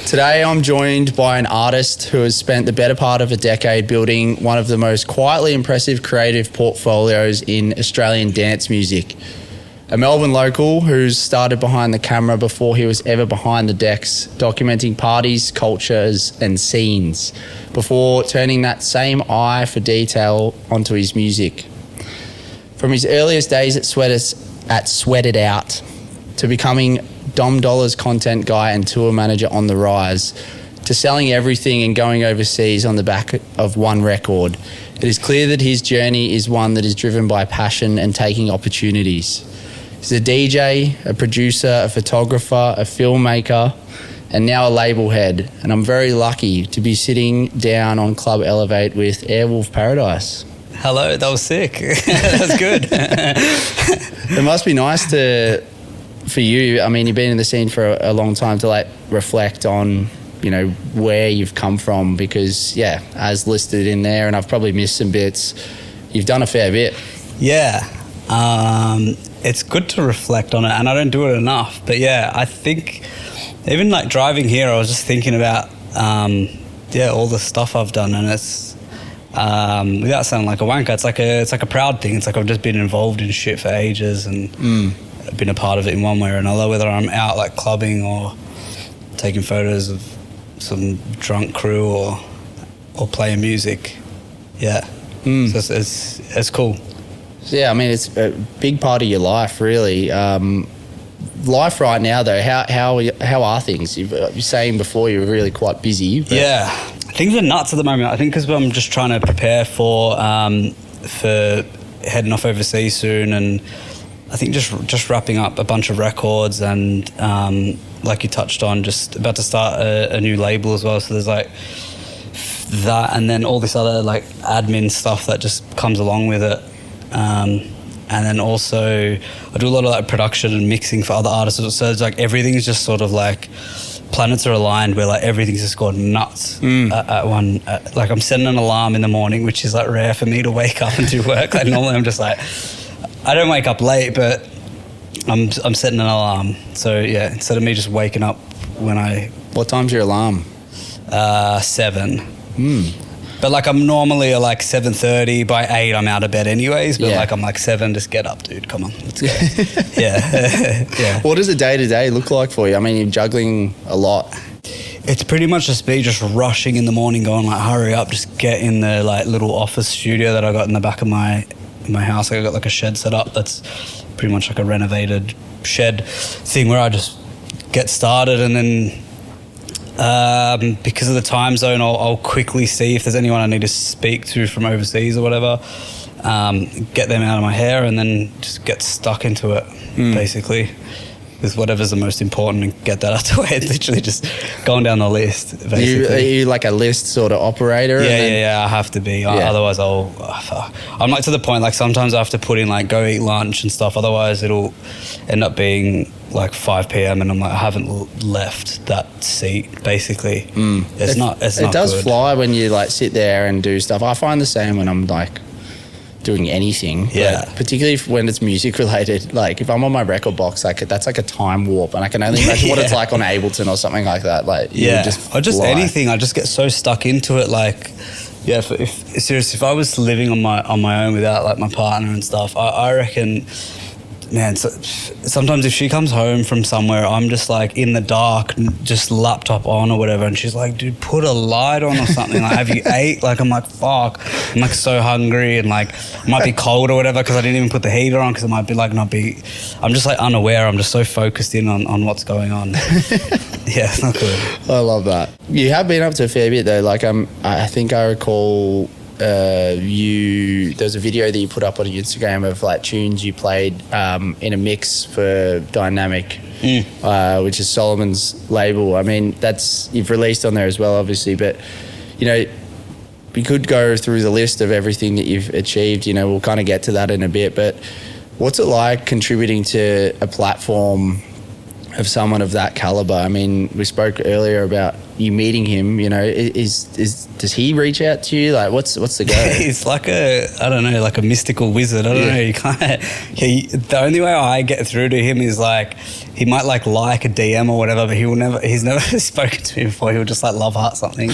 Today I'm joined by an artist who has spent the better part of a decade building one of the most quietly impressive creative portfolios in Australian dance music. A Melbourne local who's started behind the camera before he was ever behind the decks, documenting parties, cultures and scenes, before turning that same eye for detail onto his music. From his earliest days at Sweat It Out to becoming Dom Dolla's content guy and tour manager on the rise, to selling everything and going overseas on the back of one record, it is clear that his journey is one that is driven by passion and taking opportunities. He's a DJ, a producer, a photographer, a filmmaker, and now a label head. And I'm very lucky to be sitting down on Club Elevate with Airwolf Paradise. Hello, that was sick. That's good. It must be nice for you, I mean, you've been in the scene for a long time, to like reflect on, you know, where you've come from, because as listed in there, and I've probably missed some bits, you've done a fair bit. It's good to reflect on it, and I don't do it enough, but I think even like driving here, I was just thinking about all the stuff I've done, and it's without sounding like a wanker, it's like a proud thing. It's like I've just been involved in shit for ages and been a part of it in one way or another, whether I'm out like clubbing or taking photos of some drunk crew or playing music. So it's cool. So I mean, it's a big part of your life, really. Life right now, though, how are things? You're saying before you were really quite busy. But... things are nuts at the moment. I think because I'm just trying to prepare for heading off overseas soon, and I think just wrapping up a bunch of records, and like you touched on, just about to start a new label as well. So there's like that, and then all this other like admin stuff that just comes along with it. And then also I do a lot of like production and mixing for other artists. So it's like everything's just sort of like planets are aligned where like everything's just gone nuts at one. Like I'm setting an alarm in the morning, which is like rare for me to wake up and do work. Like normally I'm just like, I don't wake up late, but I'm setting an alarm. So instead of me just waking up when What time's your alarm? 7. But like I'm normally like 7:30. By 8 I'm out of bed anyways. But like I'm like 7. Just get up, dude. Come on, let's go. What does a day to day look like for you? I mean, you're juggling a lot. It's pretty much just me just rushing in the morning, going like, hurry up, just get in the like little office studio that I got in the back of my house. I got like a shed set up that's pretty much like a renovated shed thing where I just get started, and then because of the time zone, I'll quickly see if there's anyone I need to speak to from overseas or whatever, get them out of my hair, and then just get stuck into it basically with whatever's the most important and get that out the way. It's literally just going down the list basically. Are you like a list sort of operator? I have to be. Otherwise I'm like to the point like sometimes I have to put in like go eat lunch and stuff, otherwise it'll end up being like 5 p.m. and I'm like, I haven't left that seat basically. It's not does good. Fly when you like sit there and do stuff. I find the same when I'm like doing anything, particularly when it's music related. Like if I'm on my record box, like that's like a time warp, and I can only imagine what it's like on Ableton or something like that. Like or just anything. I just get so stuck into it. Like if I was living on my own without like my partner and stuff, I reckon, man, so sometimes if she comes home from somewhere, I'm just like in the dark, just laptop on or whatever, and she's like, dude, put a light on or something. Like, have you ate? Like, I'm like, fuck. I'm like so hungry, and like it might be cold or whatever because I didn't even put the heater on because it might be like not be. I'm just like unaware. I'm just so focused in on what's going on. It's not good. I love that. You have been up to a fair bit though. Like I think I recall there's a video that you put up on your Instagram of like tunes you played in a mix for Diynamic, which is Solomun's label. I mean, you've released on there as well, obviously, but you know, we could go through the list of everything that you've achieved. You know, we'll kind of get to that in a bit, but what's it like contributing to a platform of someone of that caliber. I mean, we spoke earlier about you meeting him. You know, does he reach out to you? Like, what's the go? He's like like a mystical wizard. I don't know. You can't. The only way I get through to him is like he might like a DM or whatever, but he's never spoken to me before. He'll just like love heart something.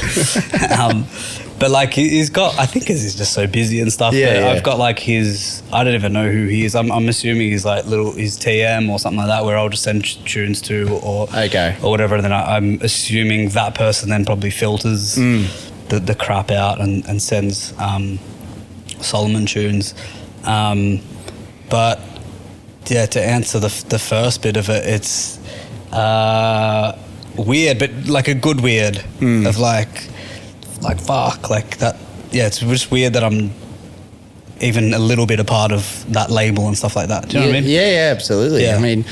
But like he's got, I think because he's just so busy and stuff. Yeah, I've got like I don't even know who he is. I'm assuming he's like his TM or something like that, where I'll just send tunes to or whatever. And then I'm assuming that person then probably filters the crap out and sends Solomun tunes. But yeah, to answer the first bit of it, it's weird, but like a good weird of like fuck, like that. Yeah, it's just weird that I'm even a little bit a part of that label and stuff like that. Do you know what I mean? Yeah, absolutely. Yeah. I mean,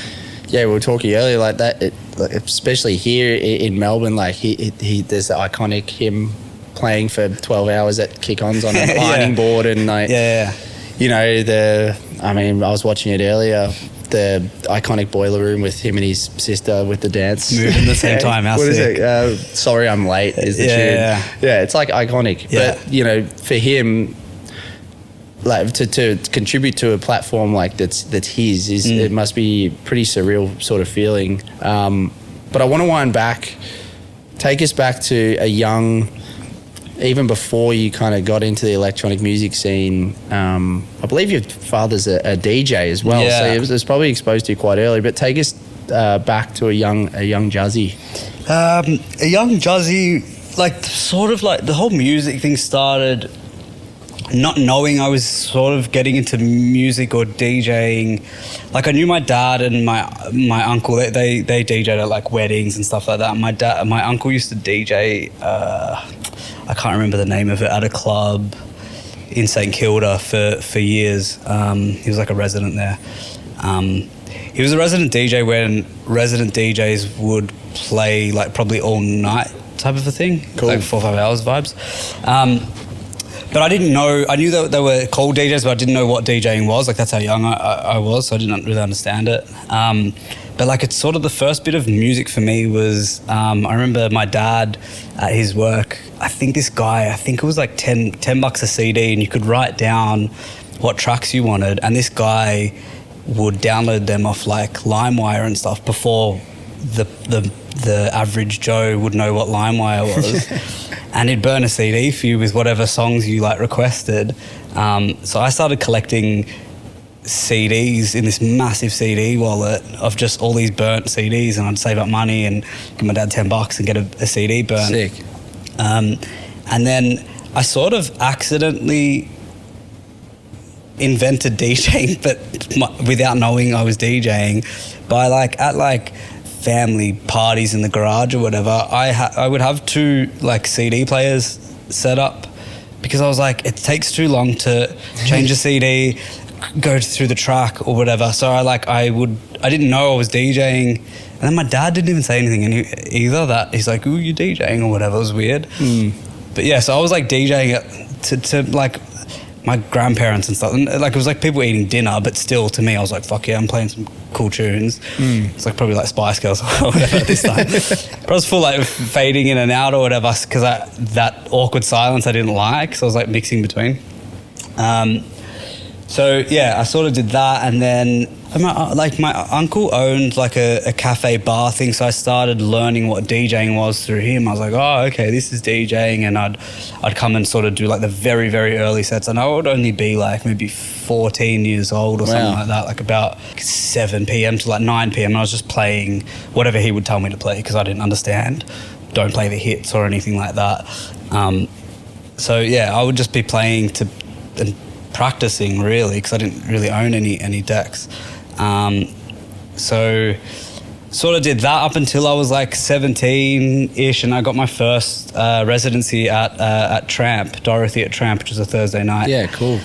we were talking earlier like that, especially here in Melbourne, like he there's the iconic him playing for 12 hours at kick-ons on an ironing board and like, you know, I was watching it earlier, the iconic boiler room with him and his sister with the dance moving the same time. What is it? Sorry I'm Late is the tune. Yeah, it's like iconic. Yeah. But you know, for him, like to contribute to a platform like that's his is it must be a pretty surreal sort of feeling. But I want to wind back, take us back to a young, even before you kind of got into the electronic music scene. I believe your father's a DJ as well, so he was probably exposed to you quite early. But take us back to a young Juzzy. A young Juzzy, like sort of like the whole music thing started not knowing I was sort of getting into music or DJing. Like I knew my dad and my uncle, they DJ'd at like weddings and stuff like that. My uncle used to DJ, I can't remember the name of it, at a club in St Kilda for years. He was like a resident there. He was a resident DJ when resident DJs would play like probably all night type of a thing, cool. Like 4 or 5 hours vibes. But I didn't know, I knew that they were called DJs, but I didn't know what DJing was. Like that's how young I was, so I didn't really understand it. But like it's sort of the first bit of music for me was, I remember my dad at his work, I think it was like $10 a CD, and you could write down what tracks you wanted, and this guy would download them off like LimeWire and stuff before the average Joe would know what LimeWire was. And he'd burn a CD for you with whatever songs you like requested. So I started collecting CDs in this massive CD wallet of just all these burnt CDs, and I'd save up money and give my dad $10 and get a CD burnt. Sick. And then I sort of accidentally invented DJing, but without knowing I was DJing, by at family parties in the garage or whatever. I would have 2 like CD players set up, because I was like, it takes too long to change a CD, go through the track or whatever. So I didn't know I was DJing, and then my dad didn't even say anything either. That he's like, "Ooh, you're DJing" or whatever. It was weird. But yeah, so I was like DJing it to like my grandparents and stuff, and like it was like people eating dinner, but still to me I was like, fuck yeah, I'm playing some cool tunes. It's like probably like Spice Girls or whatever at this time. But I was full like fading in and out or whatever, because that awkward silence I didn't like, so I was like mixing between. So yeah, I sort of did that, and then my uncle owned like a cafe bar thing, so I started learning what DJing was through him. I was like, oh, okay, this is DJing, and I'd come and sort of do like the very, very early sets, and I would only be like maybe 14 years old or something like that, like about 7 p.m. to like 9 p.m. and I was just playing whatever he would tell me to play, because I didn't understand. Don't play the hits or anything like that. So yeah, I would just be playing and practicing really, because I didn't really own any decks. So sort of did that up until I was like 17-ish, and I got my first residency at Tramp, Dorothy at Tramp, which was a Thursday night. Yeah, cool.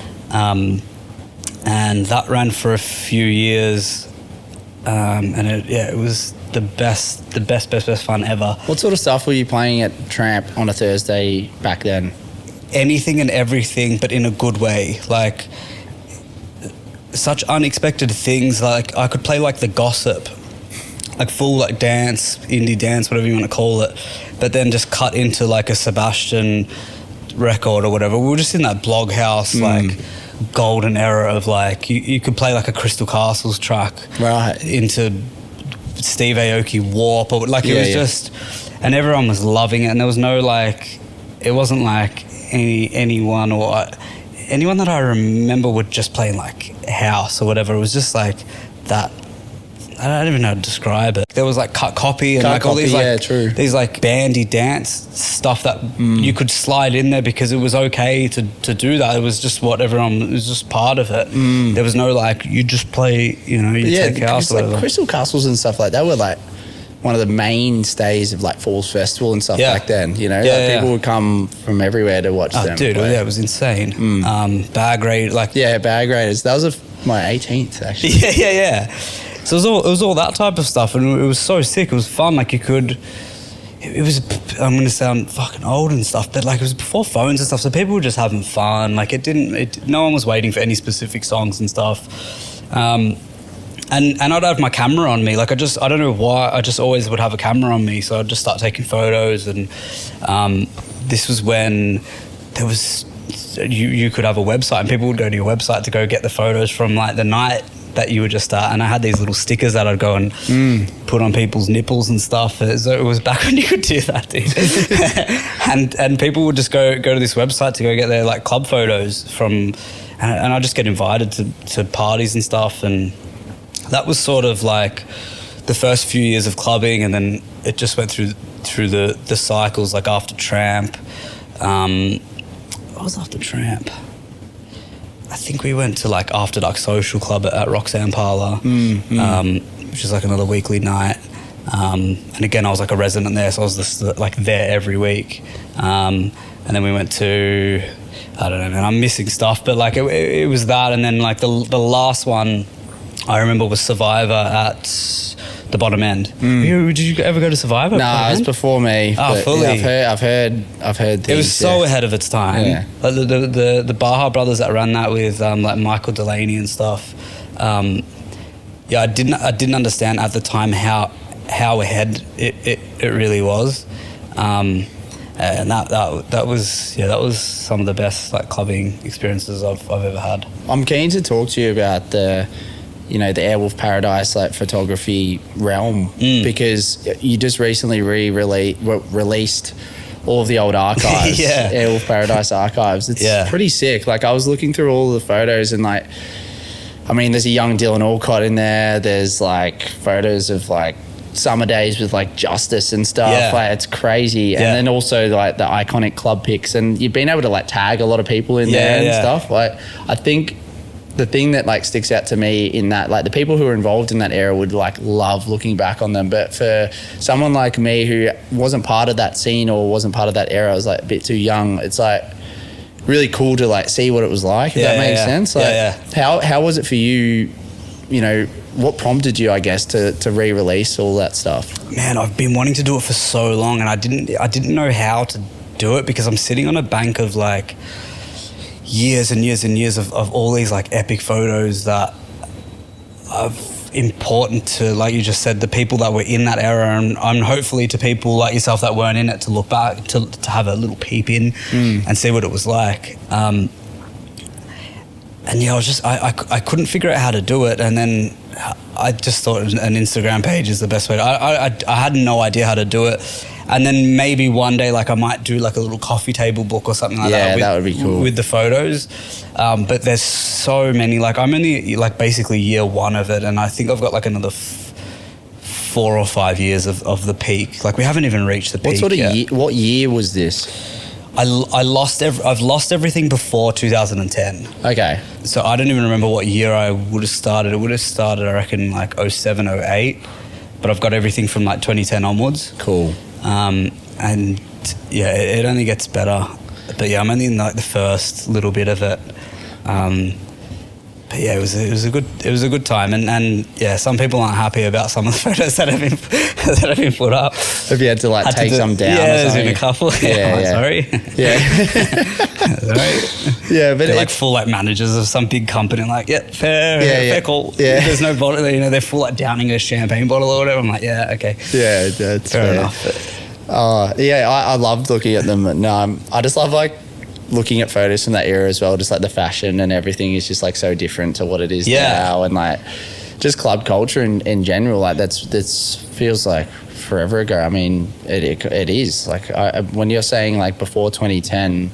And that ran for a few years, and it was the best fun ever. What sort of stuff were you playing at Tramp on a Thursday back then? Anything and everything, but in a good way. Like such unexpected things. Like I could play like The Gossip. like full like dance, indie dance, whatever you want to call it, but then just cut into like a Sebastian record or whatever. We were just in that blog house, like golden era of like, you could play like a Crystal Castles track into Steve Aoki Warp, or like it was just, and everyone was loving it, and there was no like, it wasn't like anyone that I remember would just play like house or whatever. It was just like that. I don't even know how to describe it. There was like cut copy and all these like these like bandy dance stuff that you could slide in there because it was okay to do that. It was just what everyone, it was just part of it. There was no like, you just play, you know, you take house or whatever. Like Crystal Castles and stuff like that were like one of the mainstays of like Falls Festival and stuff back then, you know. People would come from everywhere to watch them. Dude, it was insane. Bag Raid, like Bag Raiders. That was my 18th actually. So it was all that type of stuff, and it was so sick. It was fun. Like you could, it was. I'm going to sound fucking old and stuff, but like it was before phones and stuff, so people were just having fun. Like no one was waiting for any specific songs and stuff. And I'd have my camera on me. Like I don't know why. I just always would have a camera on me, so I'd just start taking photos. And this was when there was you could have a website, and people would go to your website to go get the photos from like the night that you would just start. And I had these little stickers that I'd go and put on people's nipples and stuff. So it was back when you could do that, dude. and people would just go to this website to go get their like club photos from, and I'd just get invited to parties and stuff. And that was sort of like the first few years of clubbing, and then it just went through the cycles. Like after Tramp, what was after Tramp? I think we went to like After Dark Social Club at Roxanne Parlour, which is like another weekly night. And again, I was like a resident there, so I was just like there every week. And then we went to, I don't know, man, I'm missing stuff, but like it was that. And then like the last one I remember was Survivor at the Bottom End. Did you ever go to Survivor? Nah, it was before me. Oh, fully. Yeah, I've heard things. It was so ahead of its time. Yeah. Like the Baja brothers that ran that with like Michael Delaney and stuff. I didn't understand at the time how ahead it really was. And that was some of the best like clubbing experiences I've ever had. I'm keen to talk to you about the Airwolf Paradise like photography realm, because you just recently released all of the old archives. Airwolf Paradise Archives. It's pretty sick. Like I was looking through all the photos, and like, I mean, there's a young Dylan Alcott in there. There's like photos of like summer days with like Justice and stuff. Like it's crazy. And then also like the iconic club pics, and you've been able to like tag a lot of people in there and stuff. Like I think the thing that like sticks out to me in that, like the people who were involved in that era would like love looking back on them, but for someone like me who wasn't part of that scene or wasn't part of that era, I was like a bit too young, it's like really cool to like see what it was like, if that makes sense. Like how was it for you, you know, what prompted you, I guess, to re-release all that stuff? Man, I've been wanting to do it for so long, and I didn't know how to do it, because I'm sitting on a bank of like years and years and years of all these like epic photos that are important to, like you just said, the people that were in that era, and hopefully to people like yourself that weren't in it to look back, to have a little peep in and see what it was like. And I was just, I couldn't figure out how to do it, and then I just thought an Instagram page is the best way. I had no idea how to do it. And then maybe one day, like I might do like a little coffee table book or something like that. Yeah, that would be cool. With the photos. But there's so many, like I'm only like basically year one of it. And I think I've got like another 4 or 5 years of the peak. Like we haven't even reached the peak yet. What year was this? I've lost everything before 2010. Okay. So I don't even remember what year I would have started. It would have started, I reckon, like 07, 08. But I've got everything from like 2010 onwards. Cool. And yeah, it only gets better. But yeah, I'm only in like the first little bit of it. But But yeah, it was a good time, and yeah, some people aren't happy about some of the photos that have been put up. Have you had to like take some down? Yeah, or there's something? been a couple. Sorry. Yeah. Sorry. Yeah, but they're like full like managers of some big company. Like, fair call. Yeah. There's no bottle. You know, they're full like downing a champagne bottle or whatever. I'm like, yeah, okay. Yeah, that's fair enough. I loved looking at them, and I just love like looking at photos from that era as well. Just like the fashion and everything is just like so different to what it is now, and like just club culture in general. Like that's feels like forever ago. I mean, it is like when you're saying like before 2010.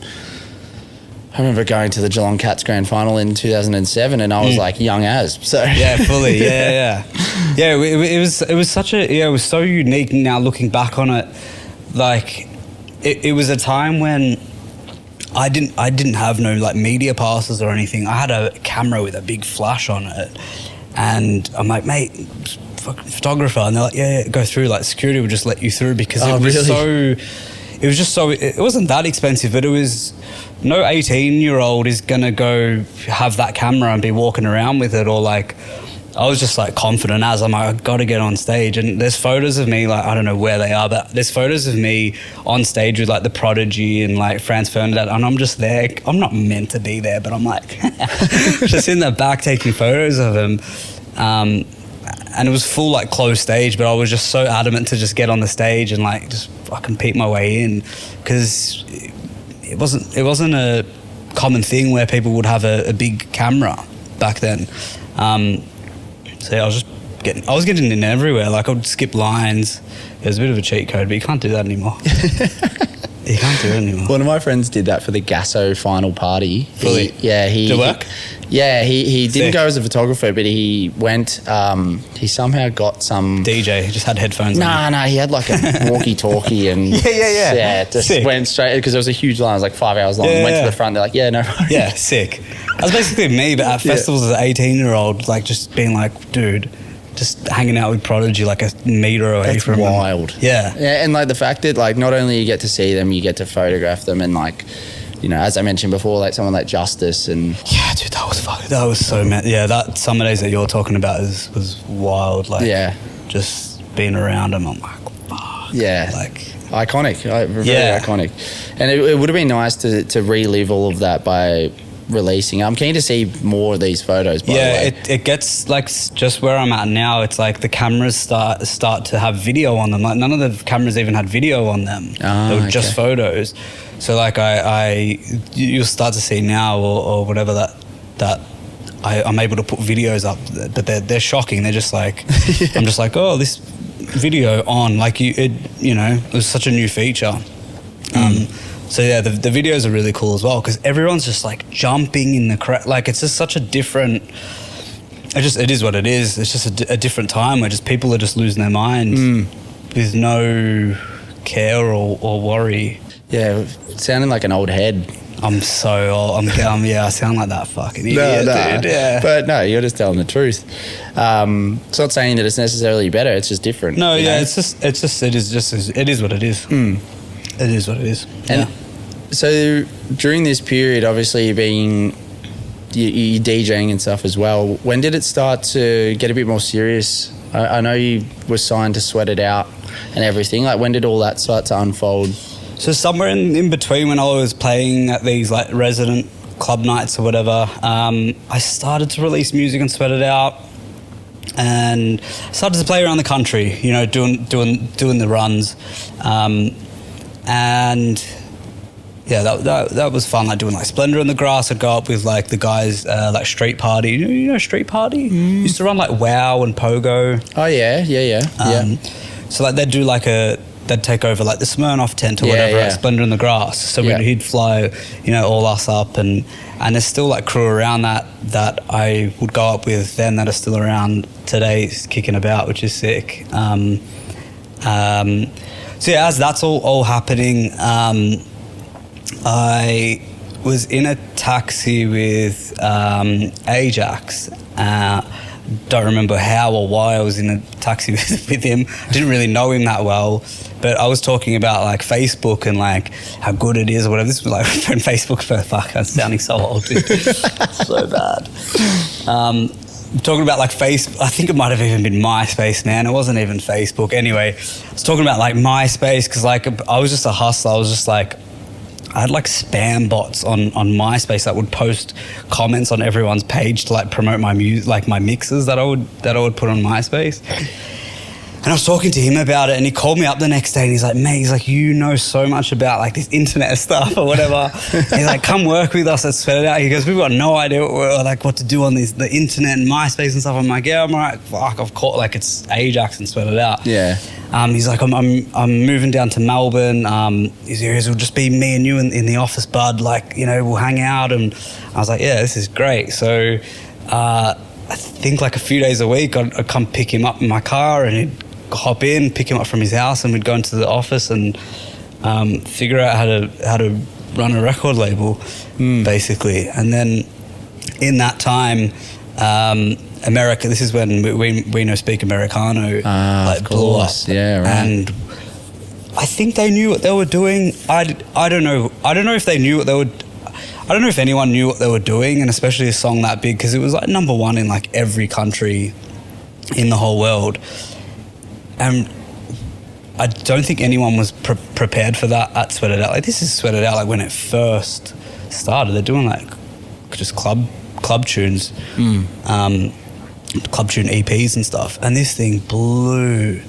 I remember going to the Geelong Cats grand final in 2007, and I was like young as so. Yeah, fully. Yeah. It was such a it was so unique. Now looking back on it, like it was a time when I didn't have no like media passes or anything. I had a camera with a big flash on it, and I'm like, mate, fucking photographer, and they're like, yeah, go through. Like security would just let you through because it was really? it wasn't that expensive, but it was. No 18-year-old is gonna go have that camera and be walking around with it, or like I was just like confident as I'm like, I gotta get on stage. And there's photos of me, like I don't know where they are, but there's photos of me on stage with like the Prodigy and like Franz Ferdinand, and I'm just there. I'm not meant to be there, but I'm like just in the back taking photos of him. And it was full like closed stage, but I was just so adamant to just get on the stage and like just fucking peep my way in, because it wasn't a common thing where people would have a big camera back then. So yeah, I was getting in everywhere. Like I would skip lines. It was a bit of a cheat code, but you can't do that anymore. You can't do it anymore. One of my friends did that for the Gasso final party. Really? Did it work? He didn't go as a photographer, but he went. He somehow got some DJ. He just had headphones. No, he had like a walkie-talkie and just sick. went straight because there was a huge line. It was like 5 hours long. Went to the front. They're like, yeah, no. Yeah, sick. That was basically me, but at festivals as an 18-year-old, like just being like, dude. Just hanging out with Prodigy like a metre away from them. Wild. Yeah, and like the fact that like not only you get to see them, you get to photograph them, and like, you know, as I mentioned before, like someone like Justice and dude, that was so mad. Yeah, that Summer Days that you're talking about was wild. Like, just being around them, I'm like, fuck. Yeah, like iconic, very iconic, and it would have been nice to relive all of that by releasing. I'm keen to see more of these photos, by the way. It gets like just where I'm at now, it's like the cameras start to have video on them. Like none of the cameras even had video on them. They were just photos. So like you'll start to see now or whatever that I'm able to put videos up, but they're shocking. They're just like I'm just like, oh, this video on, like it was such a new feature. So yeah, the videos are really cool as well because everyone's just like jumping in the crowd. Like it's just such a different. It is what it is. It's just a different time where just people are just losing their minds with no care or worry. Yeah, sounding like an old head. I'm so old. I sound like that fucking idiot, dude. Yeah. But no, you're just telling the truth. It's not saying that it's necessarily better. It's just different. No, yeah, it is what it is. It is what it is. And so during this period, obviously you DJing and stuff as well. When did it start to get a bit more serious? I know you were signed to Sweat It Out and everything. Like when did all that start to unfold? So somewhere in between when I was playing at these like resident club nights or whatever, I started to release music and Sweat It Out. And started to play around the country, you know, doing the runs. And yeah, that was fun, like doing like Splendor in the Grass. I'd go up with like the guys, like Street Party. You know Street Party? Used to run like WoW and Pogo. Oh yeah. So like they'd do like they'd take over like the Smirnoff tent or whatever at Splendor in the Grass. So he'd fly, you know, all us up, and there's still like crew around that I would go up with then that are still around today, kicking about, which is sick. So yeah, as that's all happening, I was in a taxi with Ajax, Don't remember how or why I was in a taxi with him. Didn't really know him that well, but I was talking about like Facebook and like how good it is or whatever. This was like when Facebook first. Fuck, I'm sounding so old, dude. So bad. Talking about like I think it might have even been MySpace, man. It wasn't even Facebook. Anyway, I was talking about like MySpace because like I was just a hustler. I was just like, I had like spam bots on MySpace that would post comments on everyone's page to like promote my music, like my mixes that I would put on MySpace. And I was talking to him about it, and he called me up the next day and he's like, mate, he's like, you know so much about like this internet stuff or whatever. He's like, come work with us at Sweat It Out. He goes, we've got no idea what to do on the internet and MySpace and stuff. I'm like, yeah, I'm right. Fuck, I've caught like it's Ajax and Sweat It Out. Yeah. He's like, I'm moving down to Melbourne. It'll just be me and you in the office, bud. Like, you know, we'll hang out. And I was like, yeah, this is great. So I think like a few days a week I'd come pick him up in my car and he'd hop in, pick him up from his house, and we'd go into the office and figure out how to run a record label, basically. And then in that time, America. This is when we know speak Americano like blew up. Yeah, right. And I think they knew what they were doing. I don't know. I don't know if they knew what they were. I don't know if anyone knew what they were doing, and especially a song that big, because it was like number one in like every country in the whole world. And I don't think anyone was prepared for that at Sweat It Out. Like, this is Sweat It Out, like when it first started. They're doing like just club tunes, club tune EPs and stuff. And this thing blew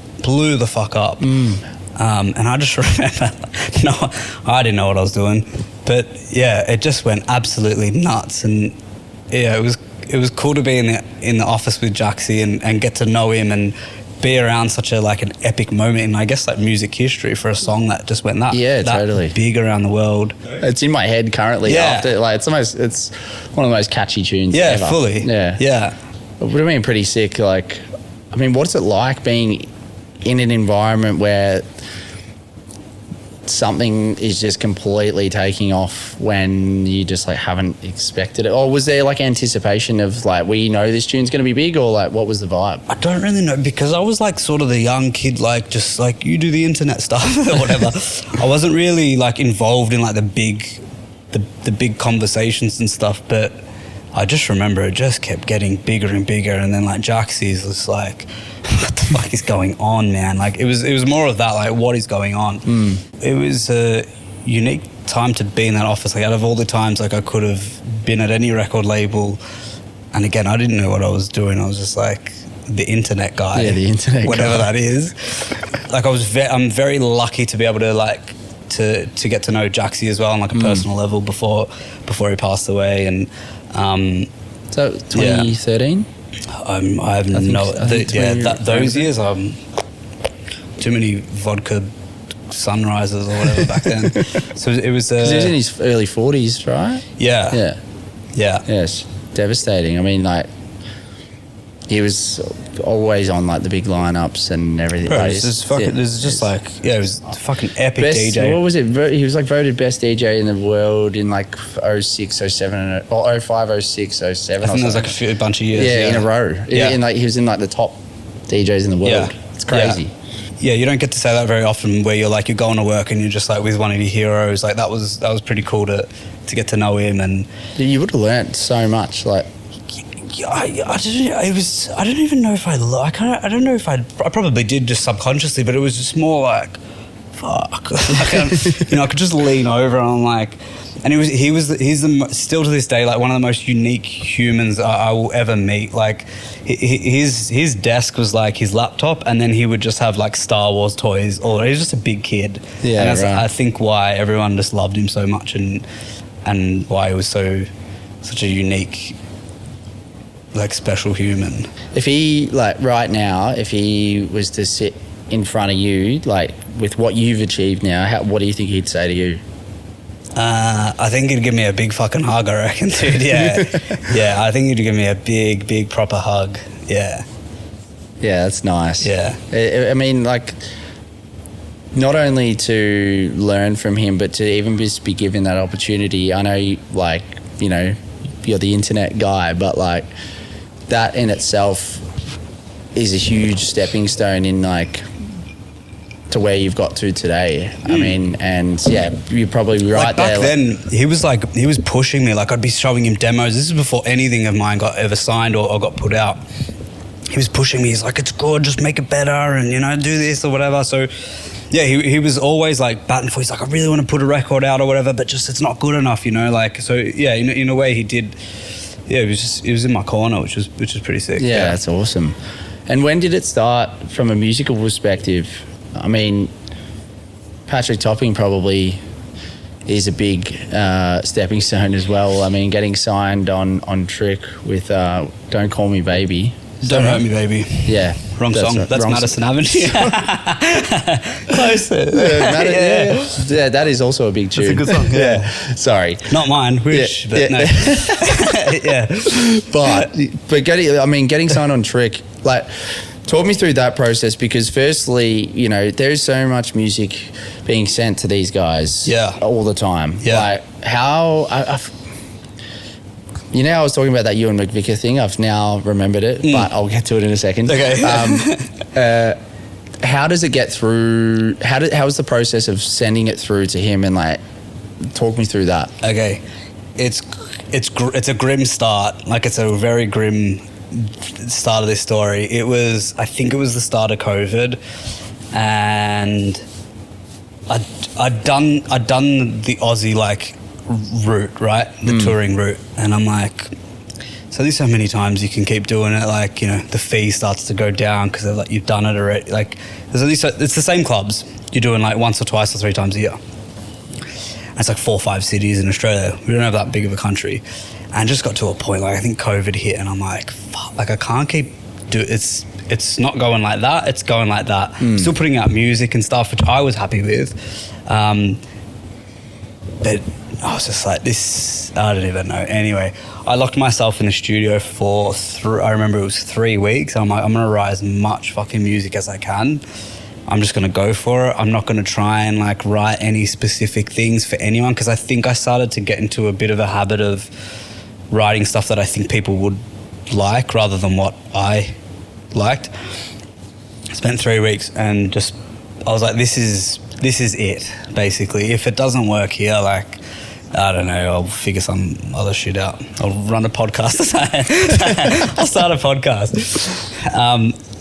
the fuck up. And I just remember, I didn't know what I was doing, but yeah, it just went absolutely nuts. And yeah, it was cool to be in the office with Jaxie and get to know him and be around such an epic moment in, I guess, like music history for a song that just went that totally big around the world. It's in my head currently. Yeah. After like it's one of the most catchy tunes. Yeah, ever. fully. Yeah. It would have been pretty sick. Like, I mean, what's it like being in an environment where something is just completely taking off when you just like haven't expected it? Or was there like anticipation of like, we know this tune's going to be big, or like what was the vibe? I don't really know, because I was like sort of the young kid, like just like you do the internet stuff or whatever. I wasn't really like involved in like the big conversations and stuff, but I just remember it just kept getting bigger and bigger, and then like Jaxie's was like, what the fuck is going on, man? Like it was more of that, like what is going on? It was a unique time to be in that office. Like out of all the times like I could have been at any record label, and again I didn't know what I was doing. I was just like the internet guy. Yeah, the internet whatever guy. that is. Like I'm very lucky to be able to like to get to know Jaxie as well on like a personal level before he passed away. And so 2013? I have those years. Too many vodka sunrises or whatever back then. So it was. 'Cause he was in his early 40s, right? Yeah. Yes, devastating. I mean, like he was always on like the big lineups and everything. Bro, like, it was a fucking epic best, DJ. What was it? He was like voted best DJ in the world in like 06, 07, or 05, 06, 07. I think there was like a bunch of years. In a row. Yeah. In like he was in like the top DJs in the world. Yeah. It's crazy. Yeah, you don't get to say that very often, where you're going to work and you're just like with one of your heroes. Like that was pretty cool to get to know him. And you would have learnt so much. Like, I don't even know if I don't know if I probably did just subconsciously, but it was just more like, fuck. Like, I could just lean over and I'm like, and he's still to this day like one of the most unique humans I will ever meet. Like his desk was like his laptop, and then he would just have like Star Wars toys. Or he was just a big kid. Yeah, and that's, right. I think why everyone just loved him so much, and why he was such a unique, like, special human. If he, like, right now, if he was to sit in front of you, like, with what you've achieved now, what do you think he'd say to you? I think he'd give me a big fucking hug, I reckon, dude. Yeah. Yeah, I think he'd give me a big, big proper hug. Yeah. Yeah, that's nice. Yeah. I mean, like, not only to learn from him, but to even just be given that opportunity. I know, you're the internet guy, but, like, that in itself is a huge stepping stone in like to where you've got to today. I mean, and yeah, you're probably right like back there. Then he was pushing me. Like I'd be showing him demos. This is before anything of mine got ever signed or got put out. He was pushing me. He's like, it's good, just make it better, and you know, do this or whatever. So yeah, he was always like batting for. He's like, I really want to put a record out or whatever, but just it's not good enough, you know. Like so, yeah. In a way, he did. Yeah, he was in my corner, which was pretty sick. Yeah, that's awesome. And when did it start from a musical perspective? I mean, Patrick Topping probably is a big stepping stone as well. I mean, getting signed on Trick with Don't Call Me Baby. Don't Hurt Me Baby. Yeah. Wrong song. Right. That's Wrong Madison Avenue. Close. Yeah, that is also a big tune. That's a good song. Yeah. Sorry. Not mine, wish, but no. Yeah. But getting signed on Trick, like, talk me through that process, because firstly, you know, there's so much music being sent to these guys all the time. Yeah. Like, how... You know, I was talking about that Ewan McVicker thing. I've now remembered it, but I'll get to it in a second. Okay. How does it get through? How is the process of sending it through to him? And like, talk me through that. Okay, it's a grim start. Like, it's a very grim start of this story. I think it was the start of COVID, and I'd done the Aussie like route, right? The touring route. And I'm like, so there's so many times you can keep doing it, like, you know, the fee starts to go down because of like you've done it already. Like there's at least it's the same clubs you're doing like once or twice or 3 times a year. And it's like 4 or 5 cities in Australia. We don't have that big of a country. And just got to a point, like I think COVID hit, and I'm like, fuck, like I can't keep it's not going like that, it's going like that. Still putting out music and stuff, which I was happy with. But I was just like, this, I don't even know. Anyway, I locked myself in the studio for I remember it was 3 weeks. I'm like, I'm going to write as much fucking music as I can. I'm just going to go for it. I'm not going to try and like write any specific things for anyone, because I think I started to get into a bit of a habit of writing stuff that I think people would like rather than what I liked. Spent 3 weeks and just, I was like, this is it, basically. If it doesn't work here, like, I don't know, I'll figure some other shit out. I'll run a podcast. I'll start a podcast.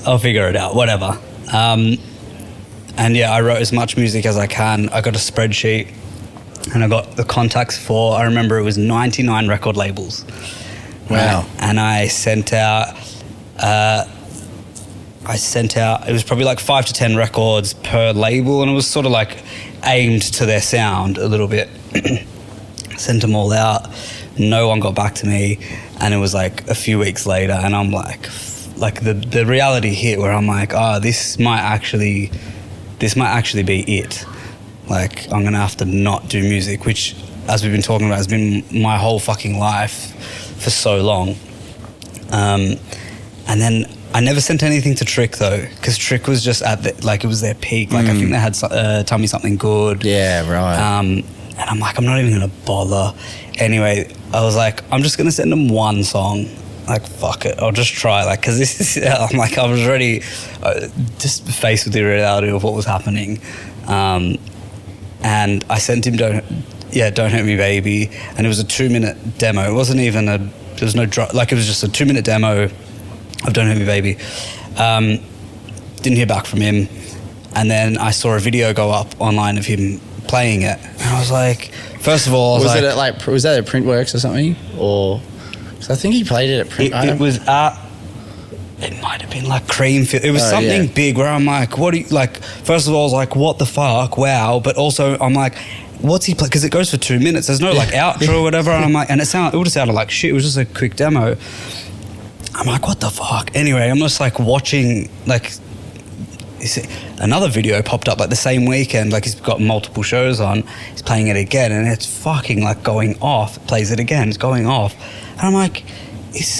I'll figure it out, whatever. And yeah, I wrote as much music as I can. I got a spreadsheet and I got the contacts for, I remember it was 99 record labels. Wow. And I sent out, it was probably like 5 to 10 records per label, and it was sort of like aimed to their sound a little bit. Sent them all out. No one got back to me, and it was like a few weeks later, and I'm like the reality hit where I'm like, this might actually be it. Like, I'm gonna have to not do music, which, as we've been talking about, has been my whole fucking life for so long. And then I never sent anything to Trick though, because Trick was just it was their peak. Like I think they had Tell Me Something Good. Yeah, right. And I'm like, I'm not even gonna bother. Anyway, I was like, I'm just gonna send them one song. Like, fuck it, I'll just try. Like, because this is, I'm like, I was already just faced with the reality of what was happening. And I sent him Don't Hurt Me Baby, and it was a 2-minute demo. It wasn't even there was no it was just a 2-minute demo of Don't Hurt Me Baby. Didn't hear back from him, and then I saw a video go up online of him playing it, and I was like, first of all, was that at Printworks or something, or? Because I think he played it at Print. It was at. It might have been like Creamfield. It was something big where I'm like, what do you like? First of all, I was like, what the fuck? Wow! But also, I'm like, what's he play? Because it goes for 2 minutes. There's no like outro or whatever. And I'm like, and it would have sounded like shit. It was just a quick demo. I'm like, what the fuck? Anyway, I'm just like watching like. Another video popped up like the same weekend, like he's got multiple shows on, he's playing it again, and it's fucking like going off. It plays it again, it's going off, and I'm like,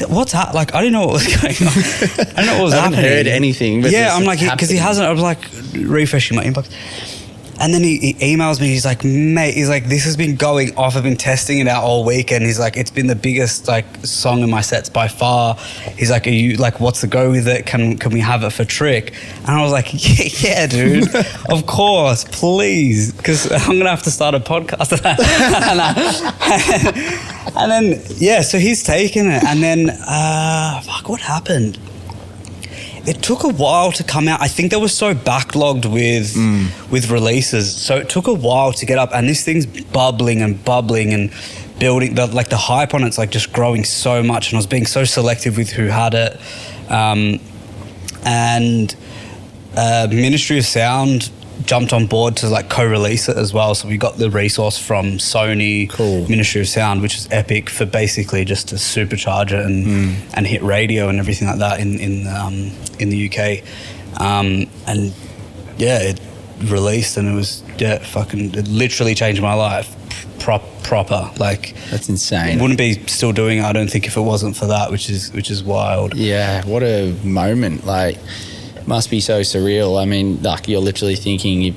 what's that? Like, I didn't know what was going on. I didn't know what was happening. I haven't heard anything. But yeah, I'm like, because he hasn't. I was like refreshing my inbox, And then he emails me, he's like, mate, he's like, this has been going off, I've been testing it out all week, and he's like, it's been the biggest like song in my sets by far. He's like, are you like, what's the go with it? Can we have it for Trick? And I was like, yeah dude, of course, please, because I'm gonna have to start a podcast. And then yeah, so he's taken it, and then what happened? It took a while to come out. I think they were so backlogged with releases, so it took a while to get up. And this thing's bubbling and building. The hype on it's like just growing so much. And I was being so selective with who had it. And Ministry of Sound jumped on board to like co-release it as well. So we got the resource from Sony, Ministry of Sound, which is epic for basically just to supercharge it and hit radio and everything like that in the UK. And yeah, it released and it was it literally changed my life proper. Like, that's insane. Wouldn't be still doing it, I don't think, if it wasn't for that, which is wild. Yeah, what a moment. Like, must be so surreal. I mean, like, you're literally thinking you've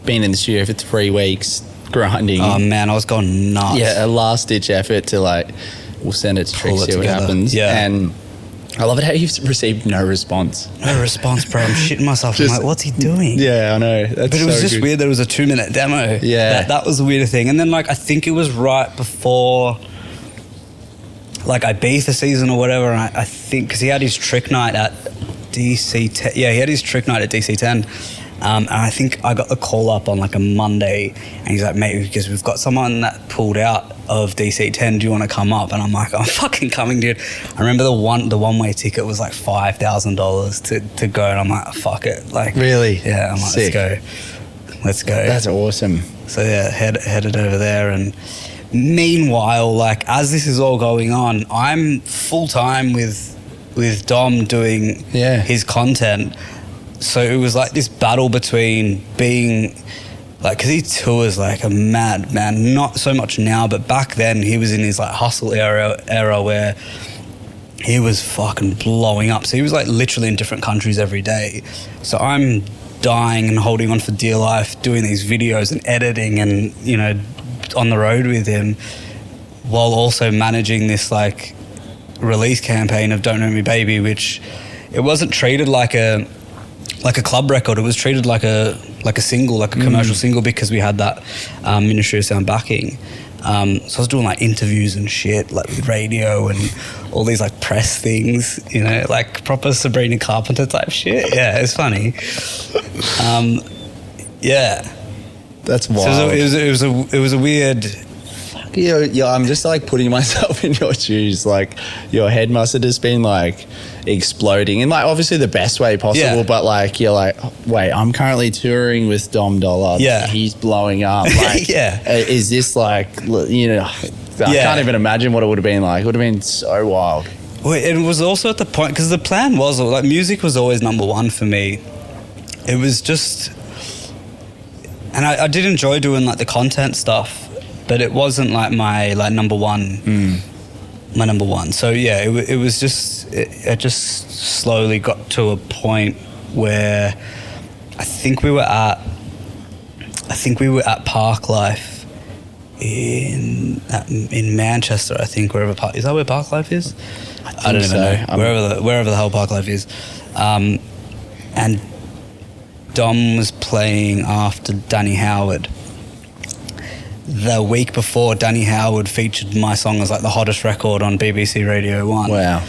been in the studio for 3 weeks grinding. Oh man, I was going nuts. Yeah, a last ditch effort to like, we'll send it to Trick, see what happens. Yeah. And I love it how you've received no response. No response, bro. I'm shitting myself. I'm like, what's he doing? Yeah, I know. But it was just weird that it was a 2-minute demo. Yeah. That was the weird thing. And then like, I think it was right before like Ibiza season or whatever. And I think, because he had his Trick night at DC10. Yeah, he had his Trick night at DC10. And I think I got the call up on like a Monday, and he's like, mate, because we've got someone that pulled out of DC10, do you want to come up? And I'm like, I'm fucking coming, dude. I remember the one-way ticket was like $5,000 to go, and I'm like, fuck it. Like, really? Yeah, I'm like, sick. Let's go. That's awesome. So yeah, headed over there. And meanwhile, like, as this is all going on, I'm full-time with Dom doing his content. So it was like this battle between being like, because he tours like a madman, not so much now, but back then he was in his like hustle era where he was fucking blowing up. So he was like literally in different countries every day. So I'm dying and holding on for dear life, doing these videos and editing and, you know, on the road with him, while also managing this like release campaign of Don't Know Me Baby, which it wasn't treated like a club record. It was treated like a single, like a commercial single, because we had that Ministry of Sound backing. So I was doing like interviews and shit, like with radio and all these like press things, you know, like proper Sabrina Carpenter type shit. Yeah, it's funny. Yeah, that's wild. So it was a weird. Yeah, I'm just like putting myself in your shoes. Like, your head must have just been like exploding in like obviously the best way possible, but like you're like, wait, I'm currently touring with Dom Dolla. Yeah, he's blowing up. Like, is this like, you know? I can't even imagine what it would have been like. It would have been so wild. Well, it was also at the point, because the plan was like, music was always number one for me. It was just, and I did enjoy doing like the content stuff, but it wasn't like my like number one. My number one. So yeah, it was just, it just slowly got to a point where I think we were at Park Life in Manchester, I think, wherever is that where Park Life is? I don't even know. Wherever the hell Park Life is. And Dom was playing after Danny Howard. The week before, Danny Howard featured my song as like the hottest record on BBC Radio 1. Wow.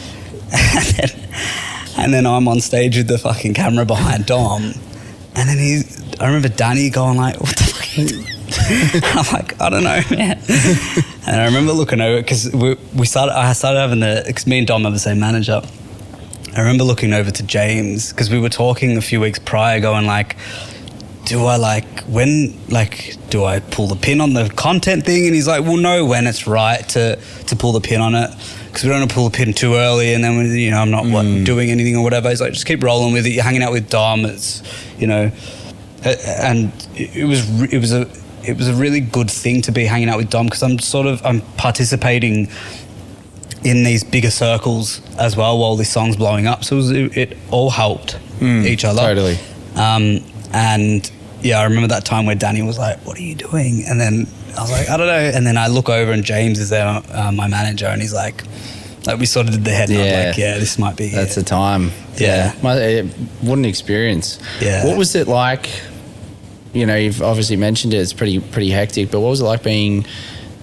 And then I'm on stage with the fucking camera behind Dom. And then I remember Danny going like, what the fuck are you doing? I'm like, I don't know, man. And I remember looking over, because I started having me and Dom have the same manager. I remember looking over to James, because we were talking a few weeks prior, going like, do I pull the pin on the content thing? And he's like, we'll know when it's right to pull the pin on it, because we don't want to pull the pin too early and then, you know, I'm not doing anything or whatever. He's like, just keep rolling with it. You're hanging out with Dom. It's, you know, and it was a really good thing to be hanging out with Dom, because I'm participating in these bigger circles as well while this song's blowing up. So it all helped each other. Totally. And yeah, I remember that time where Danny was like, "What are you doing?" And then I was like, "I don't know." And then I look over and James is there, my manager, and he's like we sort of did the head nod, like, yeah, this might be. That's the time. Yeah. What an experience. Yeah. What was it like? You know, you've obviously mentioned it. It's pretty hectic. But what was it like being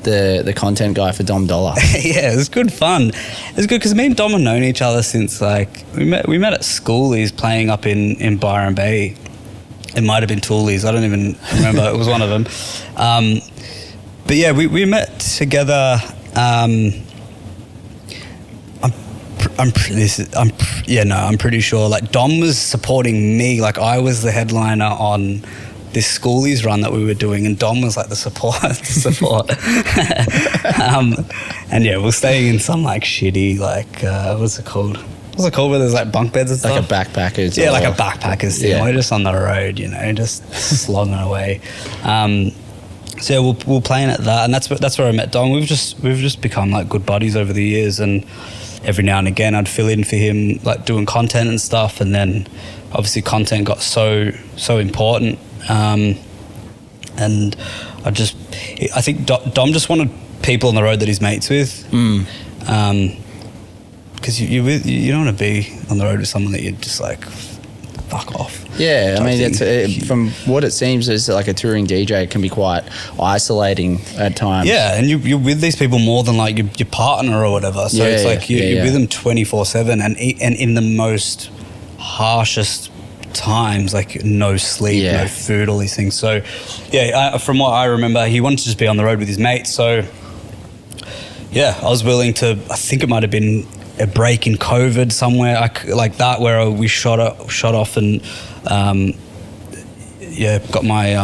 the content guy for Dom Dolla? Yeah, it was good fun. It was good because me and Dom have known each other since like we met at schoolies playing up in Byron Bay. It might have been Toolies. I don't even remember. It was one of them. But yeah, we met together. I'm pretty sure. Like Dom was supporting me. Like I was the headliner on this schoolies run that we were doing, and Dom was like the support. And yeah, we're staying in some like shitty what's it called? What's it called where there's like bunk beds and stuff? Like a backpackers. Yeah, like a backpackers thing. Yeah. We're just on the road, you know, just slogging away. So yeah, we're playing at that, and that's where I met Dom. We've just become like good buddies over the years, and every now and again I'd fill in for him like doing content and stuff, and then obviously content got so important, and I think Dom just wanted people on the road that he's mates with, because you don't want to be on the road with someone that you're just like fuck off. Yeah, I mean, from what it seems, is like a touring DJ can be quite isolating at times. Yeah, and you're with these people more than like your partner or whatever. So it's like you're with them 24/7, and in the most harshest times, like no sleep, no food, all these things. So yeah, from what I remember, he wanted to just be on the road with his mates. So yeah, I was willing to. I think it might have been a break in COVID somewhere like that, where we shot off and got my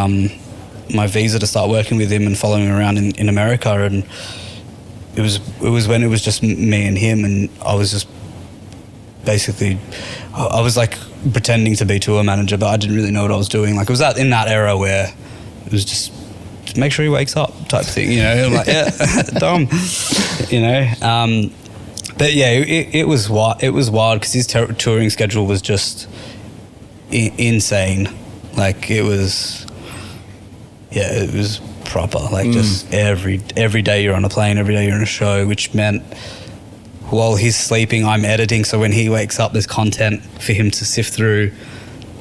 my visa to start working with him and following him around in America, and it was when it was just me and him, and I was just basically I was like pretending to be tour manager, but I didn't really know what I was doing. Like it was in that era where it was just make sure he wakes up type thing, you know. I'm like, yeah, Dom, you know. But yeah, it was wild because his touring schedule was just insane. Like it was proper. Like just every day you're on a plane, every day you're on a show, which meant while he's sleeping, I'm editing. So when he wakes up, there's content for him to sift through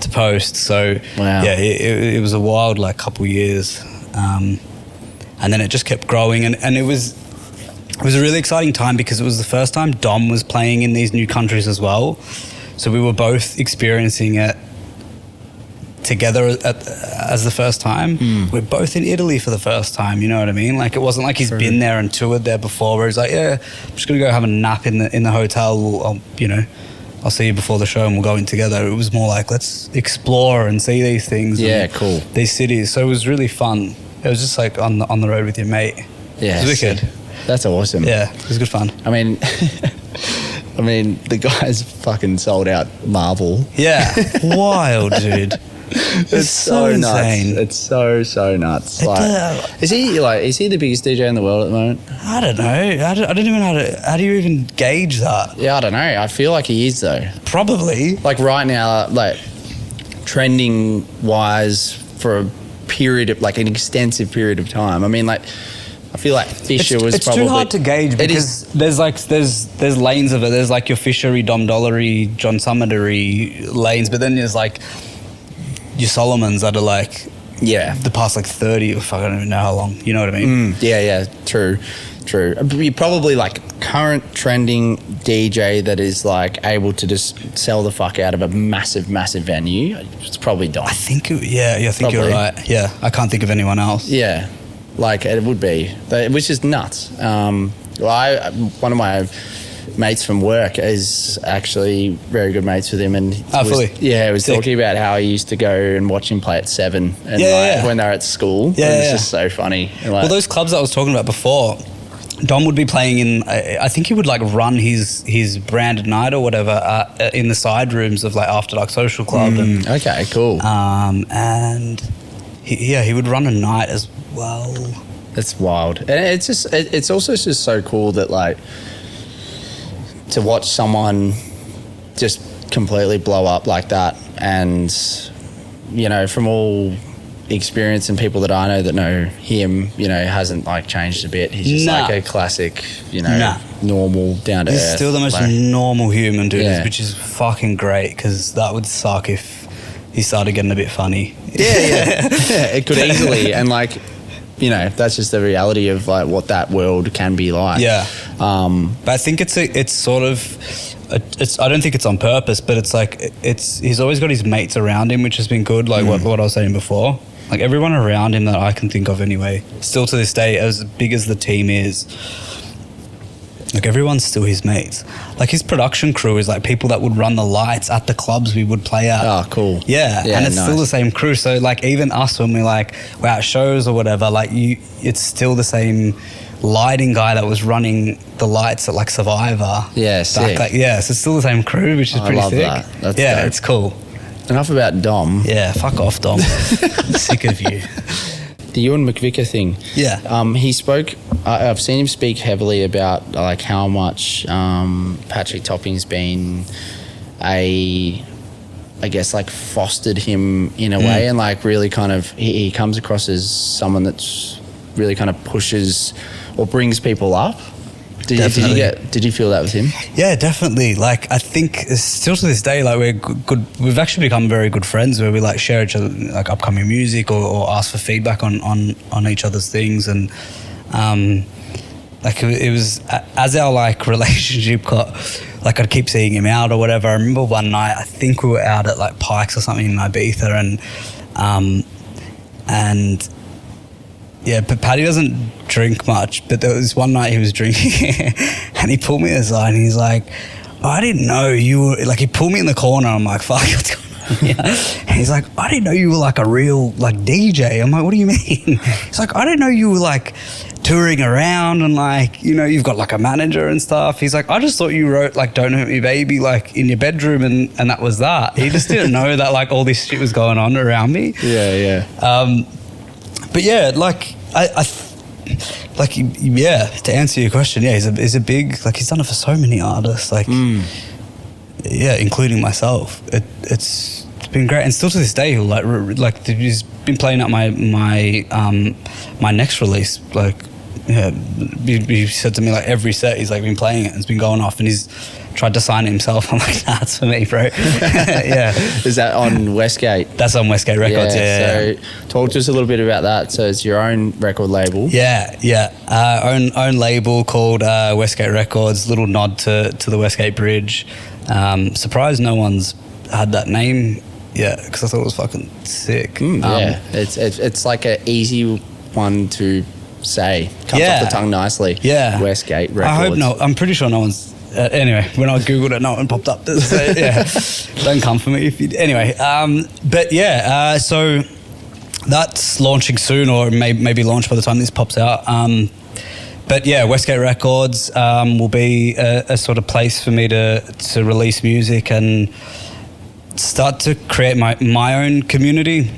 to post. So yeah, it was a wild like couple years, and then it just kept growing, and it was a really exciting time because it was the first time Dom was playing in these new countries as well. So we were both experiencing it together as the first time. We're both in Italy for the first time, you know what I mean? Like it wasn't like he's been there and toured there before where he's like, yeah, I'm just going to go have a nap in the hotel. I'll see you before the show and we'll go in together. It was more like, let's explore and see these things. Yeah, cool. These cities. So it was really fun. It was just like on the road with your mate. Yeah. It was wicked. That's awesome. Yeah, it was good fun. I mean, the guy's fucking sold out Marvel. Yeah, wild, dude. It's so insane. Nuts. It's so nuts. Is he the biggest DJ in the world at the moment? I don't know. I don't even know how do you even gauge that? Yeah, I don't know. I feel like he is though. Probably. Like right now, like trending wise for a period of like an extensive period of time. I mean, like. I feel like Fisher was probably... It's too hard to gauge because there's lanes of it. There's like your Fisher-y, Dom Dolla-y, John Summer-y lanes, but then there's like your Solomons that are like the past like 30 or I don't even know how long. You know what I mean? Yeah, true. You're probably like current trending DJ that is like able to just sell the fuck out of a massive venue. It's probably Dom. I think you're right. Yeah, I can't think of anyone else. Yeah. Like it would be, which is nuts. One of my mates from work is actually very good mates with him, and he was talking about how he used to go and watch him play at 7, and when they're at school, it's just so funny. Well, those clubs I was talking about before, Dom would be playing in. I think he would like run his branded night or whatever in the side rooms of like After Dark Social Club. And, okay, cool. And he would run a night as well. It's wild, and it's also just so cool that like to watch someone just completely blow up like that, and you know, from all experience and people that I know that know him, you know, hasn't like changed a bit. He's just like a classic, you know, normal, down to earth. He's still the most like, normal human dude, which is fucking great, because that would suck if he started getting a bit funny. Yeah, it could easily, and like, you know, that's just the reality of like what that world can be like. Yeah. But I think it's sort of. I don't think it's on purpose, but it's like he's always got his mates around him, which has been good. Like what I was saying before, like everyone around him that I can think of anyway. Still to this day, as big as the team is, like everyone's still his mates. Like his production crew is like people that would run the lights at the clubs we would play at. Oh, cool. Yeah, and it's still the same crew. So like even us when we're at shows or whatever, like it's still the same lighting guy that was running the lights at like Survivor. Yeah, sick. So it's still the same crew, which is pretty sick. That. That's dope. Dope. It's cool. Enough about Dom. Yeah, fuck off, Dom. I'm sick of you. The Ewan McVicker thing. Yeah. He spoke. I've seen him speak heavily about like how much Patrick Topping's been I guess like fostered him in a way, and like really kind of he comes across as someone that's really kind of pushes or brings people up. Did you feel that with him? Yeah, definitely. Like I think still to this day, like we're good. We've actually become very good friends where we like share each other like upcoming music or ask for feedback on each other's things, and like it was as our like relationship got like I'd keep seeing him out or whatever. I remember one night I think we were out at like Pikes or something in Ibiza, and yeah, but Paddy doesn't drink much, but there was one night he was drinking and he pulled me aside and he's like, oh, I didn't know you were, like he pulled me in the corner. I'm like, fuck, what's going on? And he's like, I didn't know you were like a real like DJ. I'm like, what do you mean? He's like, I didn't know you were like touring around and like, you know, you've got like a manager and stuff. He's like, I just thought you wrote like Don't Hurt Me Baby like in your bedroom and that was that. He just didn't know that like all this shit was going on around me. Yeah. But yeah, like to answer your question, yeah, he's a big, like he's done it for so many artists, like yeah, including myself. It's been great, and still to this day he'll like he's been playing at my next release, like yeah, he said to me like every set he's like been playing it and it's been going off, and he's tried to sign it himself. I'm like, nah, it's for me, bro. Yeah. Is that on Westgate? That's on Westgate Records, yeah. So talk to us a little bit about that. So it's your own record label? Yeah. Own label called Westgate Records, little nod to the Westgate Bridge. Surprised no one's had that name yet, because I thought it was fucking sick. Yeah, it's like an easy one to say. Comes off the tongue nicely. Yeah. Westgate Records. I hope I'm pretty sure no one's... anyway, when I googled it, no one popped up. So, yeah, don't come for me if you. Anyway, but yeah, so that's launching soon, or maybe launch by the time this pops out. But yeah, Westgate Records will be a sort of place for me to release music and start to create my own community,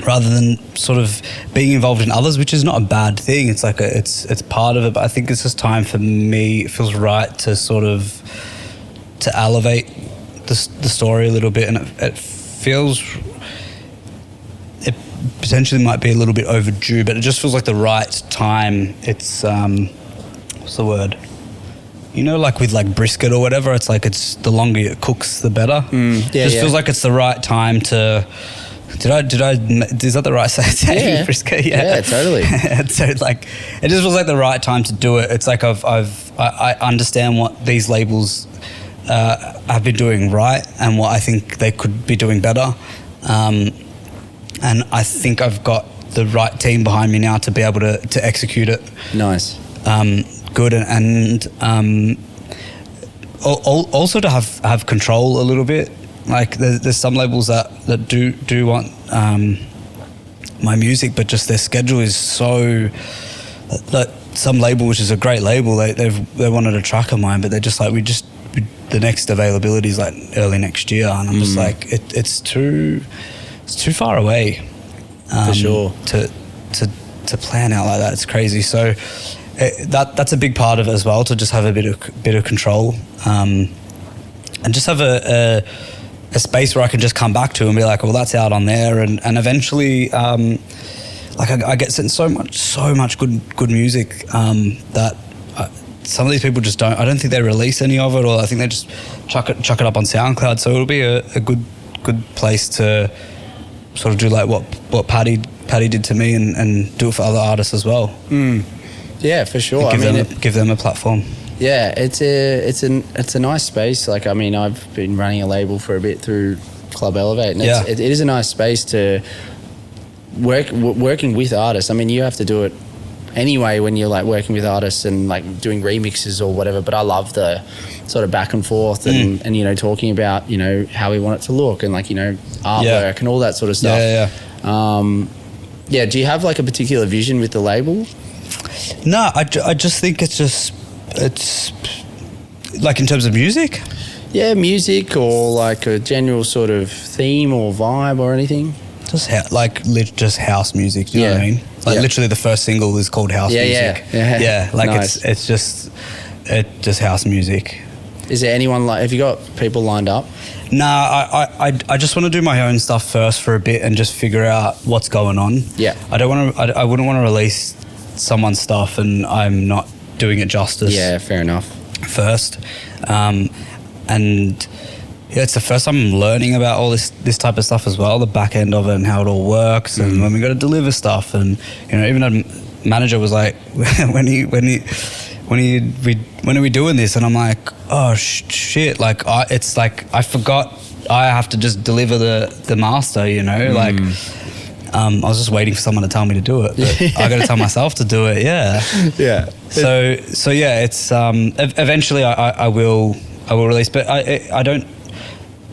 rather than sort of being involved in others, which is not a bad thing. It's like it's part of it, but I think it's just time for me. It feels right to sort of to elevate the story a little bit, and it feels it potentially might be a little bit overdue, but it just feels like the right time. It's what's the word? You know, like with like brisket or whatever, it's like it's the longer it cooks, the better. It just feels like it's the right time to. Is that the right saying? Yeah. Brisket? Yeah, totally. So like, it just feels like the right time to do it. It's like I understand what these labels have been doing right and what I think they could be doing better. And I think I've got the right team behind me now to be able to execute it. Nice. Good and also to have control a little bit. Like there's some labels that do want my music, but just their schedule is so like some label, which is a great label, they wanted a track of mine, but they're just like the next availability is like early next year, and I'm just like it's too far away for sure to plan out like that. It's crazy. So that's a big part of it as well, to just have a bit of control, and just have a space where I can just come back to and be like, well, that's out on there, and eventually I get sent so much good music that some of these people just don't. I don't think they release any of it, or I think they just chuck it up on SoundCloud. So it'll be a good place to sort of do like what Paddy did to me, and do it for other artists as well. Yeah, for sure. Give them a platform. Yeah, it's a nice space. Like, I mean, I've been running a label for a bit through Club Elevate, and it is a nice space to working with artists. I mean, you have to do it anyway when you're like working with artists and like doing remixes or whatever, but I love the sort of back and forth and you know, talking about, you know, how we want it to look and like, you know, artwork and all that sort of stuff. Do you have like a particular vision with the label? No, I just think it's like in terms of music. Yeah, music or like a general sort of theme or vibe or anything. Just house music. Do you know what I mean? Like literally, the first single is called House Music. Yeah. Like nice. it's just house music. Is there anyone like? Have you got people lined up? Nah, I just want to do my own stuff first for a bit and just figure out what's going on. Yeah. I wouldn't want to release someone's stuff and I'm not doing it justice. Yeah, fair enough. First, and. Yeah, it's the first time I'm learning about all this type of stuff as well, the back end of it and how it all works, and when we got to deliver stuff, and you know, even a manager was like, when are we doing this? And I'm like, oh shit, like it's like I forgot I have to just deliver the master, you know, like. I was just waiting for someone to tell me to do it, but I got to tell myself to do it. Yeah. Yeah. So yeah, it's eventually I will release, but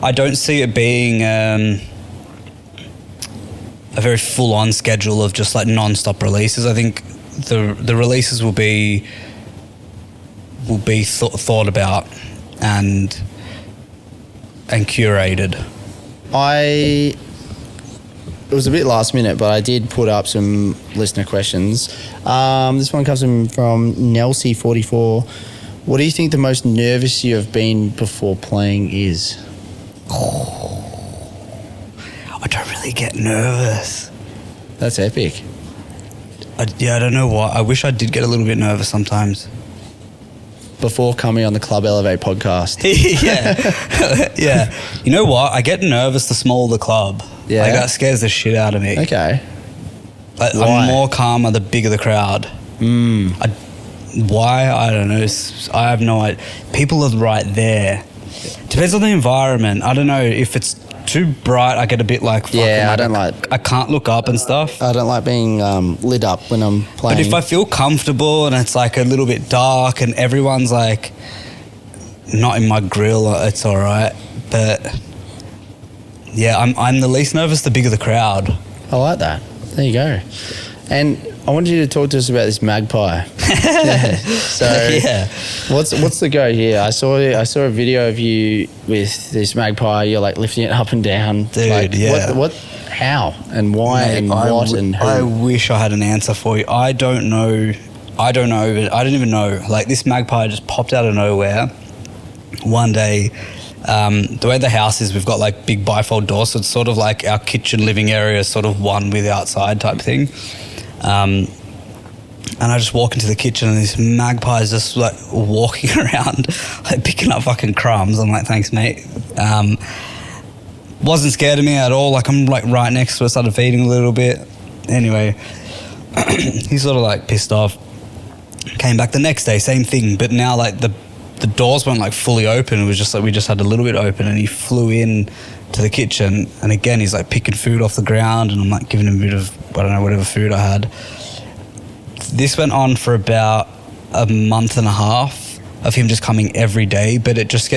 I don't see it being a very full-on schedule of just like non-stop releases. I think the releases will be thought about and curated. It was a bit last minute, but I did put up some listener questions. This one comes from Nelsie44. What do you think the most nervous you have been before playing is? I don't really get nervous. That's epic. I don't know why. I wish I did get a little bit nervous sometimes. Before coming on the Club Elevate podcast. Yeah. You know what? I get nervous the smaller the club. Yeah. Like, that scares the shit out of me. Okay. Like, I'm more calmer the bigger the crowd. Why? I don't know. I have no idea. People are right there. Depends on the environment. I don't know if it's too bright. I get a bit like I don't like. I can't look up and stuff. I don't like being lit up when I'm playing. But if I feel comfortable and it's like a little bit dark and everyone's like not in my grill, it's all right. But yeah, I'm the least nervous the bigger the crowd. I like that. There you go. And I wanted you to talk to us about this magpie. What's the go here? I saw a video of you with this magpie. You're like lifting it up and down, dude. Like, what? How and why? Mate, and what and who? I wish I had an answer for you. I don't know. I didn't even know. Like, this magpie just popped out of nowhere one day. The way the house is, we've got like big bifold doors, so it's sort of like our kitchen living area is sort of one with the outside type thing. And I just walk into the kitchen and this magpie is just like walking around, like picking up fucking crumbs. I'm like, thanks, mate. Wasn't scared of me at all. Like, I'm like right next to it, started feeding a little bit. Anyway, he's sort of like pissed off. Came back the next day, same thing, but now like the doors weren't like fully open. It was just like we just had a little bit open, and he flew in to the kitchen, and again he's like picking food off the ground, and I'm like giving him a bit of, I don't know, whatever food I had. This went on for about a month and a half of him just coming every day, but he just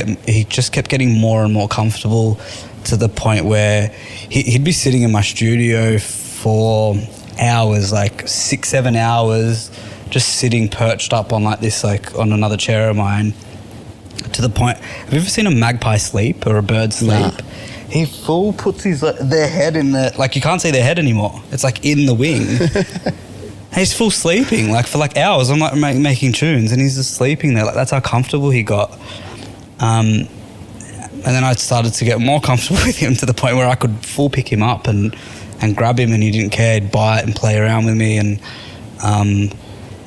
kept getting more and more comfortable to the point where he'd be sitting in my studio for hours, like 6-7 hours, just sitting perched up on like this, like on another chair of mine, to the point. Have you ever seen a magpie sleep or a bird sleep? Nah. He full puts their head in the, like, you can't see their head anymore. It's like in the wing. He's full sleeping, like for like hours. I'm like making tunes and he's just sleeping there. Like, that's how comfortable he got. then I started to get more comfortable with him to the point where I could full pick him up and grab him, and he didn't care. He'd bite and play around with me, and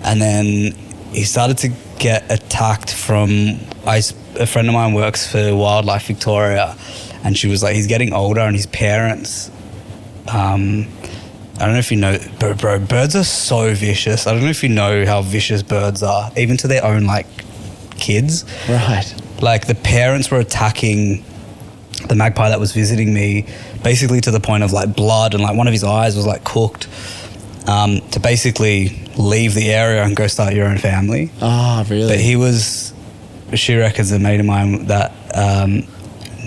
then he started to get attacked from a friend of mine works for Wildlife Victoria, and she was like, he's getting older, and his parents, I don't know if you know, bro, birds are so vicious. I don't know if you know how vicious birds are, even to their own like kids. Right. Like the parents were attacking the magpie that was visiting me, basically to the point of like blood, and like one of his eyes was like cooked, to basically leave the area and go start your own family. Oh, really? But she reckons a mate of mine that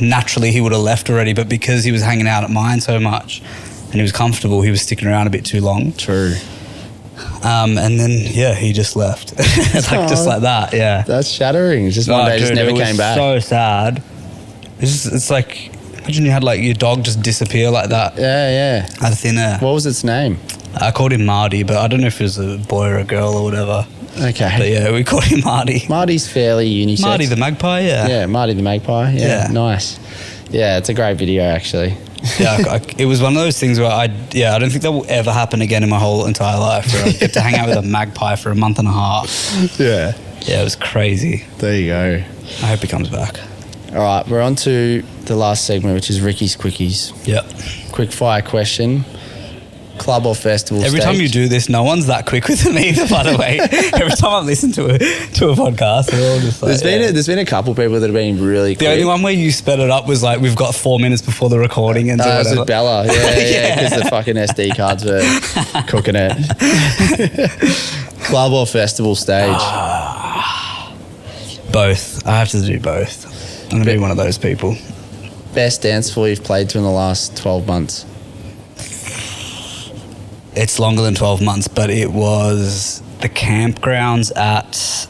naturally he would have left already, but because he was hanging out at mine so much and he was comfortable, he was sticking around a bit too long. True. And then, he just left. Just like that, yeah. That's shattering. It's just one day just never came back. So sad. It's like, imagine you had like your dog just disappear like that. Yeah. Out of thin air. What was its name? I called him Marty, but I don't know if it was a boy or a girl or whatever. Okay. But yeah, we called him Marty. Marty's fairly unisex. Marty the Magpie, yeah. Yeah, Marty the Magpie. Yeah, nice. Yeah, it's a great video actually. Yeah, it was one of those things where I don't think that will ever happen again in my whole entire life, where I get to hang out with a magpie for a month and a half. Yeah. Yeah, it was crazy. There you go. I hope he comes back. All right, we're on to the last segment, which is Ricky's Quickies. Yep. Quick fire question. Club or festival Every stage? time you do this, no one's that quick with me either, by the way. Every time I've listened to a podcast, they're all just like... There's been a couple people that have been really quick. The only one where you sped it up was like, we've got 4 minutes before the recording. And it was with Bella. Yeah, because the fucking SD cards were cooking it. Club or festival stage? Both. I have to do both. I'm going to be one of those people. Best dance floor you've played to in the last 12 months? It's longer than 12 months, but it was the campgrounds at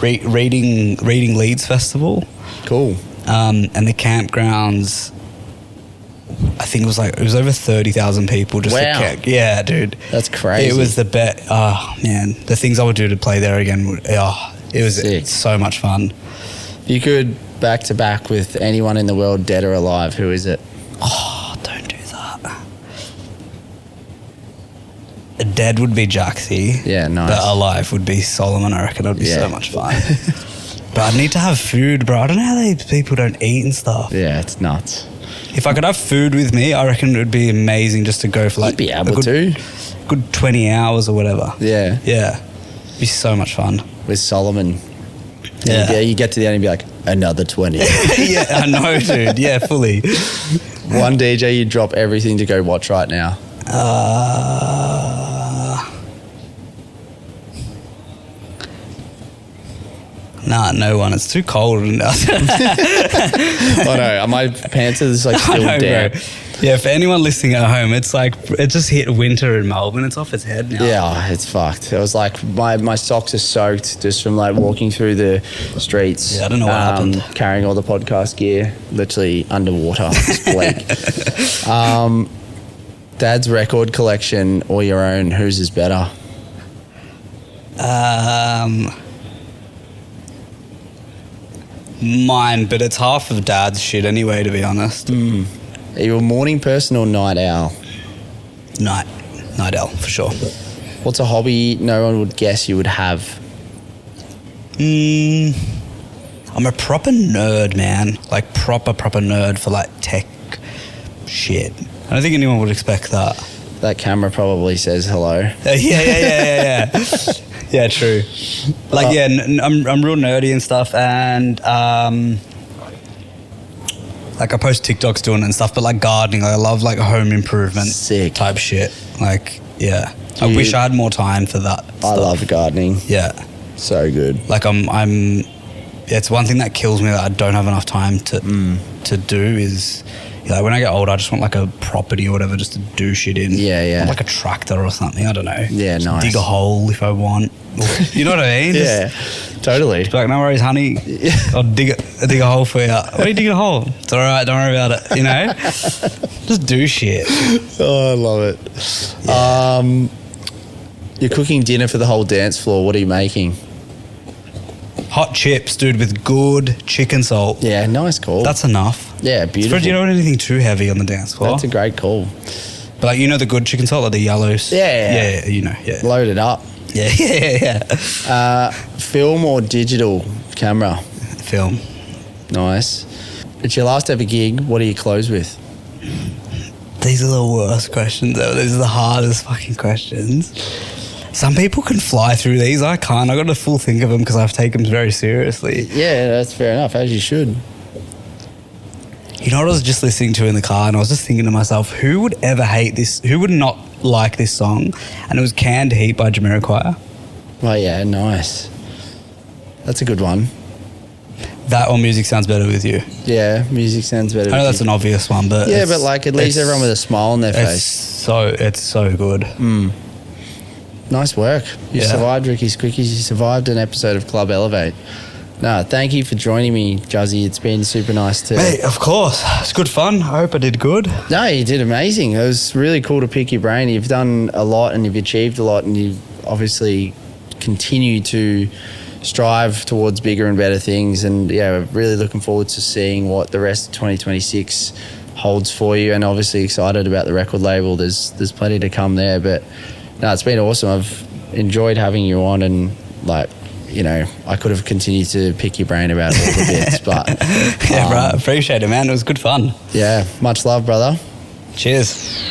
Reading Leeds Festival. Cool. And the campgrounds, I think it was over 30,000 people. Just wow. Yeah, dude. That's crazy. It was the bet. Oh, man. The things I would do to play there again, it was so much fun. You could back to back with anyone in the world, dead or alive. Who is it? Oh, don't do that. Dead would be Jaxie. Yeah, nice. But alive would be Solomun. I reckon it would be so much fun. But I'd need to have food, bro. I don't know how these people don't eat and stuff. Yeah, it's nuts. If I could have food with me, I reckon it would be amazing just to go for like You'd be able to. Good 20 hours or whatever. Yeah. Yeah. It'd be so much fun. With Solomun. Yeah. You get to the end and be like, another 20. Yeah, I know, dude. Yeah, fully. One DJ you drop everything to go watch right now. Nah, no one. It's too cold. Oh no, my pants are just like still damp. Yeah, for anyone listening at home, it's like it just hit winter in Melbourne. It's off its head now. Yeah, it's fucked. It was like my socks are soaked just from like walking through the streets. Yeah, I don't know what happened. Carrying all the podcast gear, literally underwater. It's bleak. Dad's record collection or your own, whose is better? Mine, but it's half of Dad's shit anyway, to be honest. Are you a morning person or night owl? Night owl, for sure. What's a hobby no one would guess you would have? I'm a proper nerd, man. Like proper nerd for like tech shit. I don't think anyone would expect that. That camera probably says hello. Yeah. Yeah, true. Like, I'm real nerdy and stuff, and like I post TikToks doing it and stuff, but like gardening, I love like home improvement type shit. Like, yeah. I wish I had more time for that stuff. I love gardening. Yeah. So good. Like it's one thing that kills me that I don't have enough time to do is, like when I get older, I just want like a property or whatever just to do shit in. Yeah. Like a tractor or something, I don't know. Yeah, just nice. dig a hole if I want. You know what I mean? Yeah, totally. Just be like, no worries, honey. I'll dig a hole for you. What are you digging a hole? It's all right, don't worry about it, you know? Just do shit. Oh, I love it. Yeah. You're cooking dinner for the whole dance floor. What are you making? Hot chips, dude, with good chicken salt. Yeah, nice call. That's enough. Yeah, beautiful. You don't want anything too heavy on the dance floor. That's a great call. But like, you know the good chicken salt, like the yellows? Yeah. Yeah, you know, yeah. Load it up. Yeah. Film or digital camera? Film. Nice. It's your last ever gig. What do you close with? These are the worst questions ever. These are the hardest fucking questions. Some people can fly through these. I can't. I got to full think of them because I've taken them very seriously. Yeah, that's fair enough, as you should. You know what I was just listening to in the car, and I was just thinking to myself, who would ever hate this? Who would not like this song? And it was Canned Heat by Jamiroquai. Oh yeah, nice. That's a good one. That or Music Sounds Better With You. Yeah, music sounds better. I know that's an obvious one, but yeah, but like it leaves everyone with a smile on their face. It's so good. Nice work. You survived Ricky's Quickies. You survived an episode of Club Elevate. No, thank you for joining me, Juzzy. It's been super nice to... Mate, of course. It's good fun. I hope I did good. No, you did amazing. It was really cool to pick your brain. You've done a lot and you've achieved a lot, and you've obviously continued to strive towards bigger and better things. And yeah, really looking forward to seeing what the rest of 2026 holds for you, and obviously excited about the record label. There's plenty to come there, but no, it's been awesome. I've enjoyed having you on, and like, you know, I could have continued to pick your brain about all the bits, but yeah, bro, appreciate it, man. It was good fun. Yeah, much love, brother. Cheers.